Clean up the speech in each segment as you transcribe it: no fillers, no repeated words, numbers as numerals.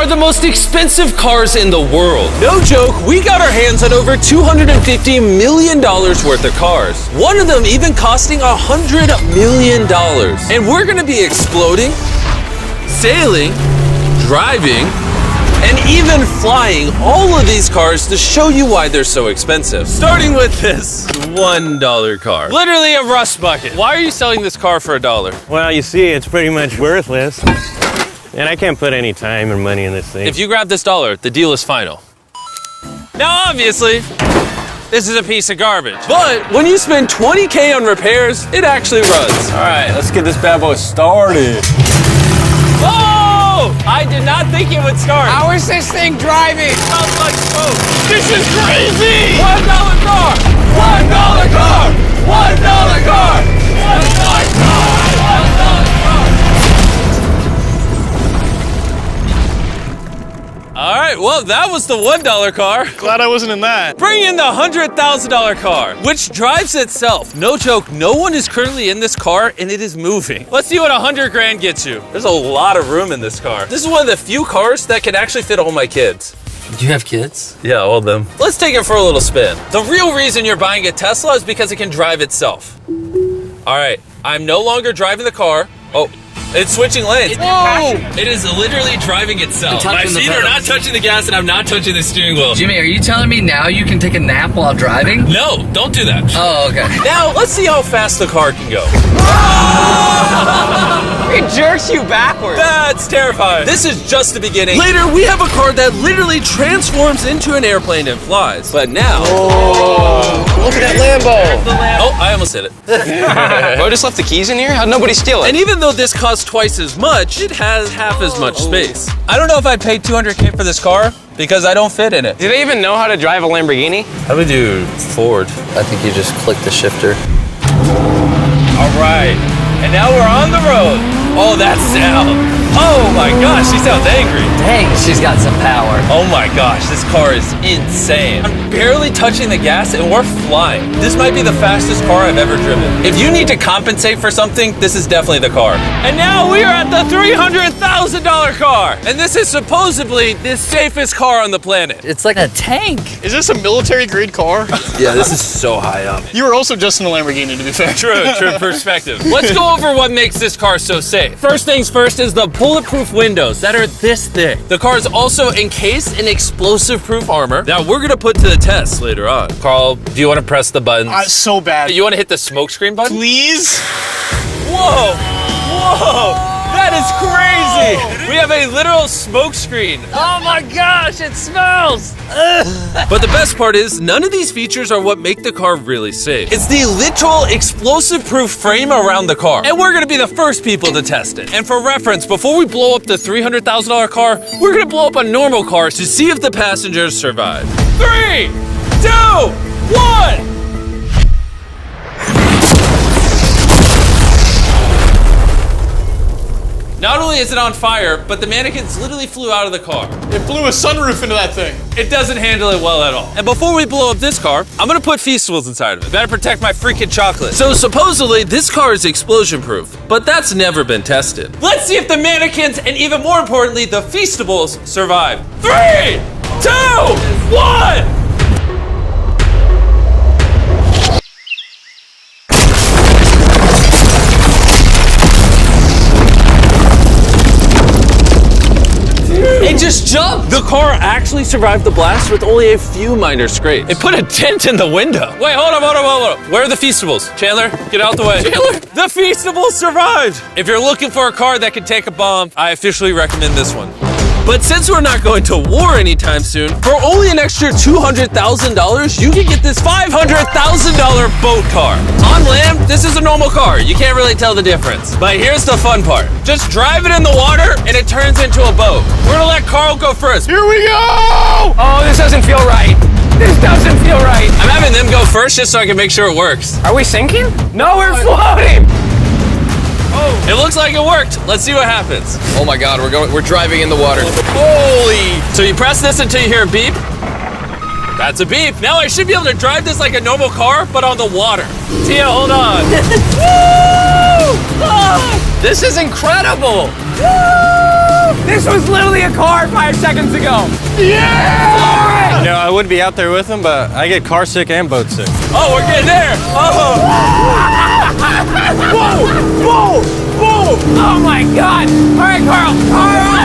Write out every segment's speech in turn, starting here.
are the most expensive cars in the world. No joke, we got our hands on over $250 million worth of cars. One of them even costing $100 million. And we're gonna be exploding, sailing, driving, and even flying all of these cars to show you why they're so expensive. Starting with this $1 car. Literally a rust bucket. Why are you selling this car for $1? Well, you see, it's pretty much worthless. And I can't put any time or money in this thing. If you grab this $1, the deal is final. Now, obviously, this is a piece of garbage. But when you spend $20K on repairs, it actually runs. All right, let's get this bad boy started. Oh! I did not think it would start. How is this thing driving? Smells like smoke. This is crazy! $1 car! $1 car! $1 car! $1 car! All right, well, that was the $1 car. Glad I wasn't in that. Bring in the $100,000 car, which drives itself. No joke, no one is currently in this car and it is moving. Let's see what 100 grand gets you. There's a lot of room in this car. This is one of the few cars that can actually fit all my kids. Do you have kids? Yeah, all of them. Let's take it for a little spin. The real reason you're buying a Tesla is because it can drive itself. All right, I'm no longer driving the car. Oh. It's switching lanes. Whoa! It is literally driving itself. My touching the feet are pedals. not touching the gas and I'm not touching the steering wheel. Jimmy, are you telling me now you can take a nap while driving? No, don't do that. Oh, okay. Now, let's see how fast the car can go. It jerks you backwards. That's terrifying. This is just the beginning. Later, we have a car that literally transforms into an airplane and flies. But now... Look at that Lambo. Oh, I almost hit it. I just left the keys in here? How'd nobody steal it? And even though this costs twice as much, it has half as much space. I don't know if I'd pay $200K for this car because I don't fit in it. Do they even know how to drive a Lamborghini? How do we do Ford? I think you just click the shifter. All right, and now we're on the road. Oh, that sound. Oh my gosh, she sounds angry. Dang, she's got some power. Oh my gosh, this car is insane. I'm barely touching the gas and we're flying. This might be the fastest car I've ever driven. If you need to compensate for something, this is definitely the car. And now we are at the $300,000 car. And this is supposedly the safest car on the planet. It's like a tank. Is this a military grade car? Yeah, this is so high up. You were also just in a Lamborghini, to be fair. True perspective. Let's go over what makes this car so safe. First things first is the bulletproof windows that are this thick. The car is also encased in explosive-proof armor that we're gonna put to the test later on. Carl, do you want to press the buttons? So bad. You want to hit the smoke screen button? Please? Whoa! Whoa! That is crazy! We have a literal smoke screen. Oh my gosh, it smells! But the best part is, none of these features are what make the car really safe. It's the literal explosive-proof frame around the car. And we're gonna be the first people to test it. And for reference, before we blow up the $300,000 car, we're gonna blow up a normal car to see if the passengers survive. 3, 2, 1! Not only is it on fire, but the mannequins literally flew out of the car. It blew a sunroof into that thing. It doesn't handle it well at all. And before we blow up this car, I'm gonna put Feastables inside of it. Better protect my freaking chocolate. So supposedly, this car is explosion proof, but that's never been tested. Let's see if the mannequins, and even more importantly, the Feastables survive. 3, 2, 1! It just jumped! The car actually survived the blast with only a few minor scrapes. It put a dent in the window. Wait, hold on. Where are the Feastables? Chandler, get out the way. Chandler, the Feastables survived! If you're looking for a car that can take a bomb, I officially recommend this one. But since we're not going to war anytime soon, for only an extra $200,000, you can get this $500,000 boat car. On land, this is a normal car. You can't really tell the difference. But here's the fun part. Just drive it in the water and it turns into a boat. We're gonna let Carl go first. Here we go! Oh, this doesn't feel right. This doesn't feel right. I'm having them go first just so I can make sure it works. Are we sinking? No, we're floating. It looks like it worked. Let's see what happens. Oh my God, we're driving in the water. Holy! So you press this until you hear a beep. That's a beep. Now I should be able to drive this like a normal car, but on the water. Tia, hold on. Woo! This is incredible. Woo! This was literally a car 5 seconds ago. Yeah! You know, I would be out there with him, but I get car sick and boat sick. Oh, we're getting there. Oh. Whoa! Whoa! Whoa! Oh my God! All right, Carl! Carl!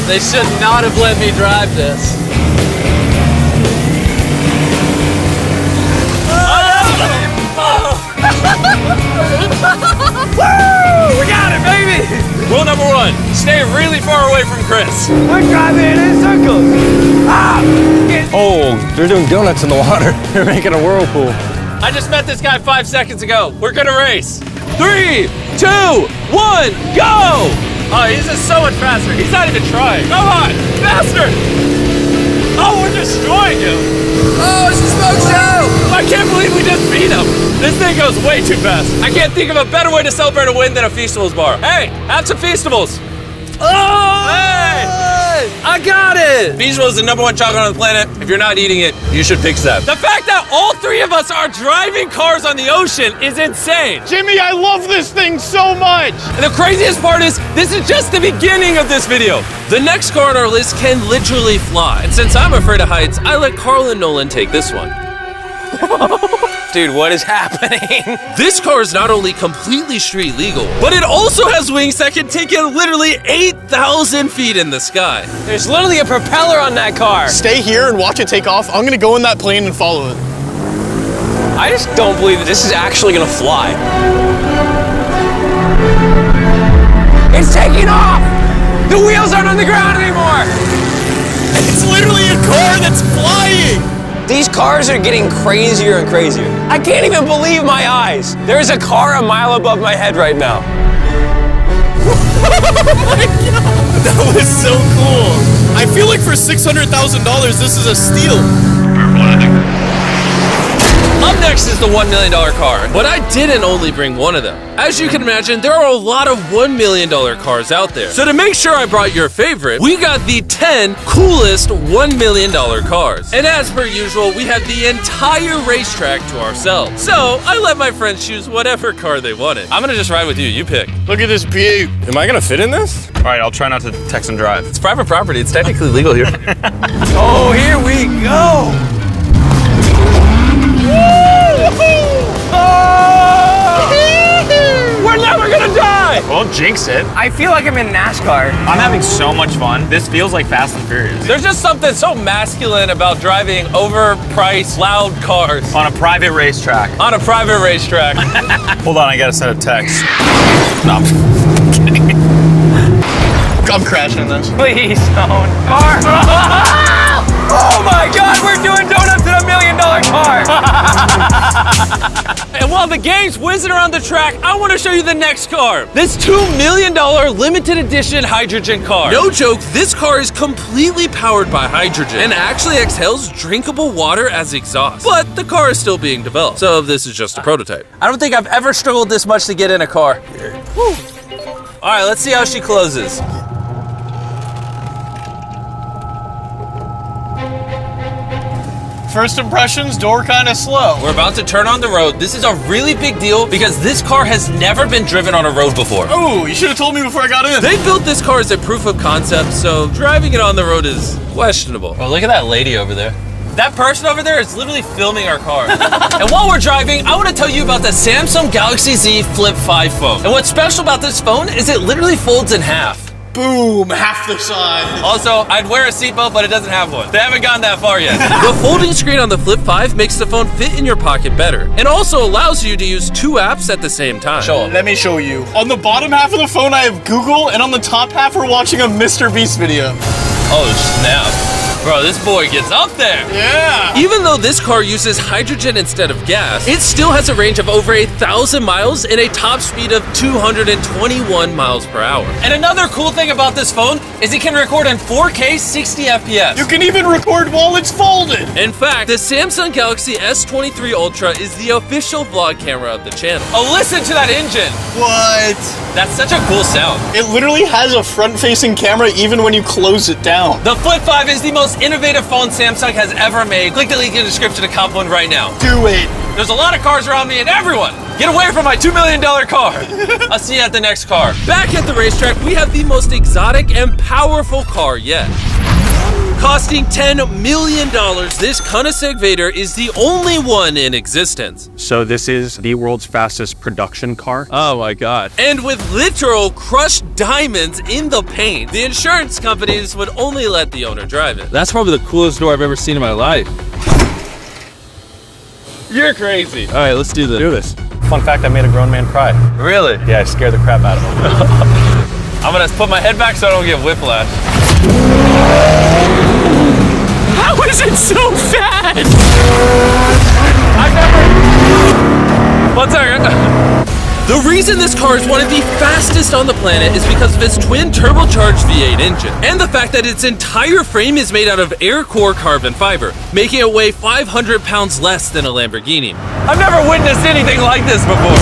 They should not have let me drive this. Woo! We got it, baby! Rule number 1, stay really far away from Chris. We're driving in circles. Ah! Oh, they're doing donuts in the water. They're making a whirlpool. I just met this guy 5 seconds ago. We're gonna race. 3, 2, 1, go! Oh, he's just so much faster. He's not even trying. Come on, faster! Oh, we're destroying him. Oh, it's a smoke show! I can't believe we just beat him. This thing goes way too fast. I can't think of a better way to celebrate a win than a Feastables bar. Hey, have some Feastables. Oh! Hey! I got it! Feastables is the #1 chocolate on the planet. If you're not eating it, you should fix that. The fact that all 3 of us are driving cars on the ocean is insane. Jimmy, I love this thing so much. And the craziest part is, this is just the beginning of this video. The next car on our list can literally fly. And since I'm afraid of heights, I let Carl and Nolan take this one. Dude, what is happening? This car is not only completely street legal, but it also has wings that can take you literally 8,000 feet in the sky. There's literally a propeller on that car. Stay here and watch it take off. I'm gonna go in that plane and follow it. I just don't believe that this is actually gonna fly. It's taking off! The wheels aren't on the ground anymore! It's literally a car that's flying. These cars are getting crazier and crazier. I can't even believe my eyes. There's a car a mile above my head right now. That was so cool. I feel like for $600,000, this is a steal. Up next is the $1 million car, but I didn't only bring one of them. As you can imagine, there are a lot of $1 million cars out there. So to make sure I brought your favorite, we got the 10 coolest $1 million cars. And as per usual, we had the entire racetrack to ourselves. So I let my friends choose whatever car they wanted. I'm gonna just ride with you, you pick. Look at this beaut. Am I gonna fit in this? All right, I'll try not to text and drive. It's private property, it's technically legal here. Oh, here we go! We're never gonna die! Well, jinx it. I feel like I'm in NASCAR. I'm having so much fun. This feels like Fast and Furious. There's just something so masculine about driving overpriced, loud cars On a private racetrack. on a private racetrack. Hold on, I gotta send a text. No. I'm crashing in this. Please don't. Car. Oh my God, we're doing donuts in $1 million car. And while the game's whizzing around the track, I want to show you the next car. This $2 million limited edition hydrogen car. No joke, this car is completely powered by hydrogen and actually exhales drinkable water as exhaust. But the car is still being developed, so this is just a prototype. I don't think I've ever struggled this much to get in a car. Whew. All right, let's see how she closes. First impressions, door kind of slow. We're about to turn on the road. This is a really big deal because this car has never been driven on a road before. Oh, you should have told me before I got in. They built this car as a proof of concept, so driving it on the road is questionable. Oh, look at that lady over there. That person over there is literally filming our car. And while we're driving, I want to tell you about the Samsung Galaxy Z Flip 5 phone. And what's special about this phone is it literally folds in half. Boom, half the size. Also, I'd wear a seatbelt, but it doesn't have one. They haven't gone that far yet. The folding screen on the Flip 5 makes the phone fit in your pocket better, and also allows you to use 2 apps at the same time. Show 'em. Let me show you. On the bottom half of the phone, I have Google, and on the top half, we're watching a Mr.beast video. Oh, snap. Bro, this boy gets up there. Yeah. Even though this car uses hydrogen instead of gas, it still has a range of over 1,000 miles and a top speed of 221 miles per hour. And another cool thing about this phone is it can record in 4K 60 FPS. You can even record while it's folded. In fact, the Samsung Galaxy S23 Ultra is the official vlog camera of the channel. Oh, listen to that engine. What? That's such a cool sound. It literally has a front-facing camera even when you close it down. The Flip 5 is the most innovative phone Samsung has ever made. Click the link in the description to cop one right now. Do it. There's a lot of cars around me and everyone Get away from my $2 million car. I'll see you at the next car. Back at the racetrack, we have the most exotic and powerful car yet. Costing $10 million, this Koenigsegg Vader is the only one in existence. So this is the world's fastest production car. Oh my God. And with literal crushed diamonds in the paint, the insurance companies would only let the owner drive it. That's probably the coolest door I've ever seen in my life. You're crazy. All right, let's do this. Do this. Fun fact, I made a grown man cry. Really? Yeah, I scared the crap out of him. I'm gonna put my head back so I don't get whiplash. How is it so fast? One second. The reason this car is one of the fastest on the planet is because of its twin turbocharged V8 engine, and the fact that its entire frame is made out of air core carbon fiber, making it weigh 500 pounds less than a Lamborghini. I've never witnessed anything like this before.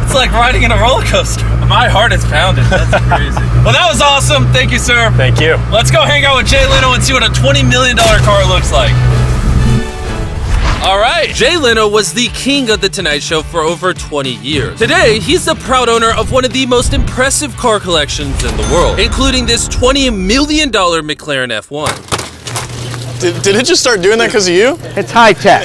It's like riding in a roller coaster. My heart is pounding. That's crazy. Well, that was awesome. Thank you, sir. Thank you. Let's go hang out with Jay Leno and see what a $20 million car looks like. All right. Jay Leno was the king of The Tonight Show for over 20 years. Today, he's the proud owner of one of the most impressive car collections in the world, including this $20 million McLaren F1. Did it just start doing that because of you? It's high tech.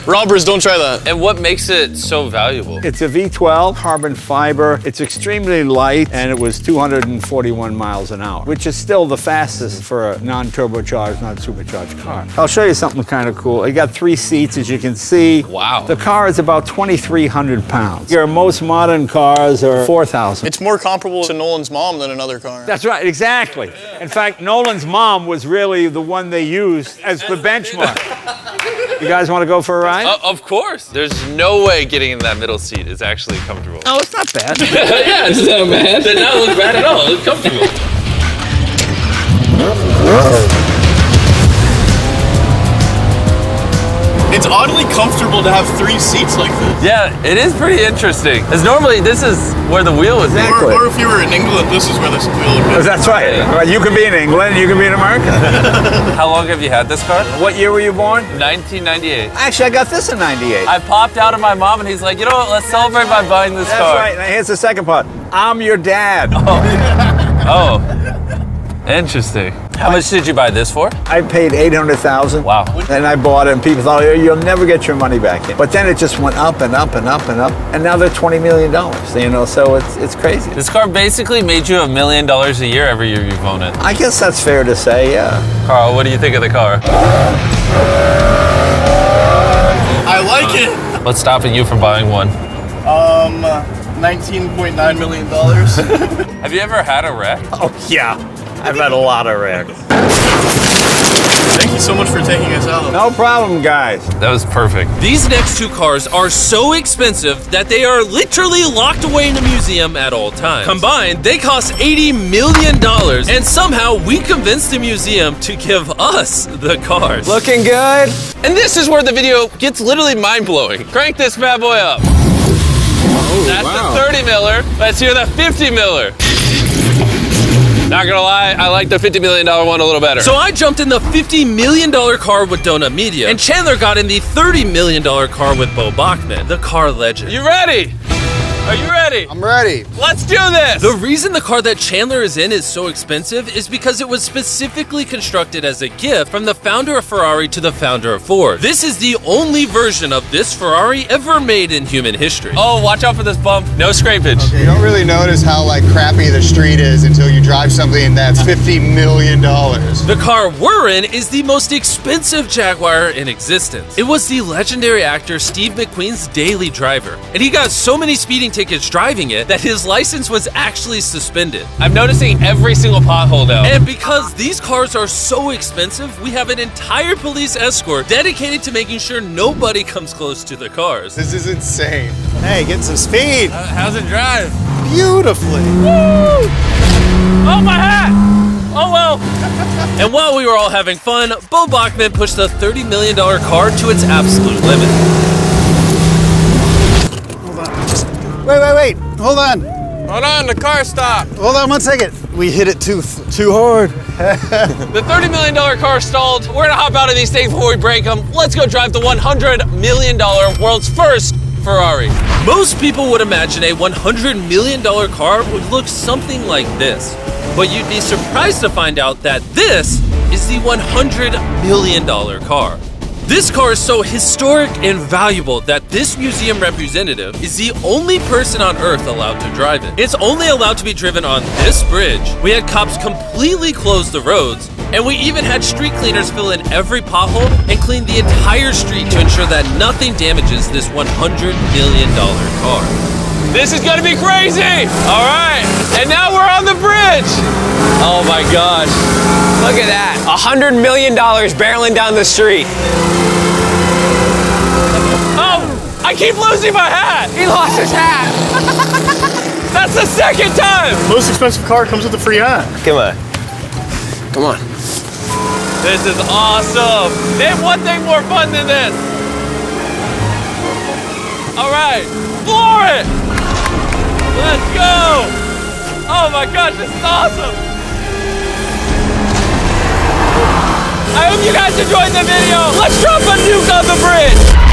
Robbers, don't try that. And what makes it so valuable? It's a V12 carbon fiber. It's extremely light, and it was 241 miles an hour, which is still the fastest for a non-turbocharged, non-supercharged car. I'll show you something kind of cool. It got 3 seats, as you can see. Wow. The car is about 2,300 pounds. Your most modern cars are 4,000. It's more comparable to Nolan's mom than another car. That's right, exactly. In fact, Nolan's mom was really the one they used as the benchmark. You guys want to go for a ride? Of course. There's no way getting in that middle seat is actually comfortable. Oh, it's not bad. Yeah, it's not bad. It did not look bad at all. It's comfortable. It's oddly comfortable to have 3 seats like this. Yeah, it is pretty interesting. Because normally this is where the wheel would be. Exactly. Or if you were in England, this is where this wheel would be. That's right. Well, you can be in England, you can be in America. How long have you had this car? What year were you born? 1998. Actually, I got this in 98. I popped out of my mom and he's like, you know what, let's celebrate by buying this That's car. right. Now here's the second part. I'm your dad. Oh, interesting. How much did you buy this for? I paid $800,000. Wow. And I bought it, and people thought, oh, you'll never get your money back in. But then it just went up and up and up and up, and now they're $20 million. You know, so it's crazy. This car basically made you $1 million a year every year you've owned it. I guess that's fair to say, yeah. Carl, what do you think of the car? I like it. What's stopping you from buying one? $19.9 million. Have you ever had a wreck? Oh, yeah. I've had a lot of wrecks. Thank you so much for taking us out. No problem, guys. That was perfect. These next 2 cars are so expensive that they are literally locked away in a museum at all times. Combined, they cost $80 million, and somehow we convinced the museum to give us the cars. Looking good. And this is where the video gets literally mind-blowing. Crank this bad boy up. That's the 30 miller. Let's hear the 50 miller. Not gonna lie, I like the $50 million one a little better. So I jumped in the $50 million car with Donut Media, and Chandler got in the $30 million car with Bo Bachman, the car legend. You ready? Are you ready? I'm ready. Let's do this! The reason the car that Chandler is in is so expensive is because it was specifically constructed as a gift from the founder of Ferrari to the founder of Ford. This is the only version of this Ferrari ever made in human history. Oh, watch out for this bump. No scrapage. Okay, you don't really notice how crappy the street is until you drive something that's $50 million. The car we're in is the most expensive Jaguar in existence. It was the legendary actor Steve McQueen's daily driver, and he got so many speeding tickets driving it that his license was actually suspended. I'm noticing every single pothole now. And because these cars are so expensive, we have an entire police escort dedicated to making sure nobody comes close to the cars. This is insane. Hey, get some speed. How's it drive? Beautifully. Woo! Oh, my hat! Oh well. And while we were all having fun, Bo Bachman pushed the $30 million car to its absolute limit. Wait. Hold on. Hold on, the car stopped. Hold on 1 second. We hit it too hard. The $30 million car stalled. We're gonna hop out of these things before we break them. Let's go drive the $100 million world's first Ferrari. Most people would imagine a $100 million car would look something like this. But you'd be surprised to find out that this is the $100 million car. This car is so historic and valuable that this museum representative is the only person on Earth allowed to drive it. It's only allowed to be driven on this bridge. We had cops completely close the roads, and we even had street cleaners fill in every pothole and clean the entire street to ensure that nothing damages this $100 million car. This is gonna be crazy! All right, and now we're on the bridge! Oh my gosh. Look at that. $100 million barreling down the street. Oh, I keep losing my hat! He lost his hat. That's the second time! Most expensive car comes with a free hat. Come on. Come on. This is awesome! Name one thing more fun than this! All right, floor it! Let's go! Oh my gosh, this is awesome! I hope you guys enjoyed the video. Let's drop a nuke on the bridge!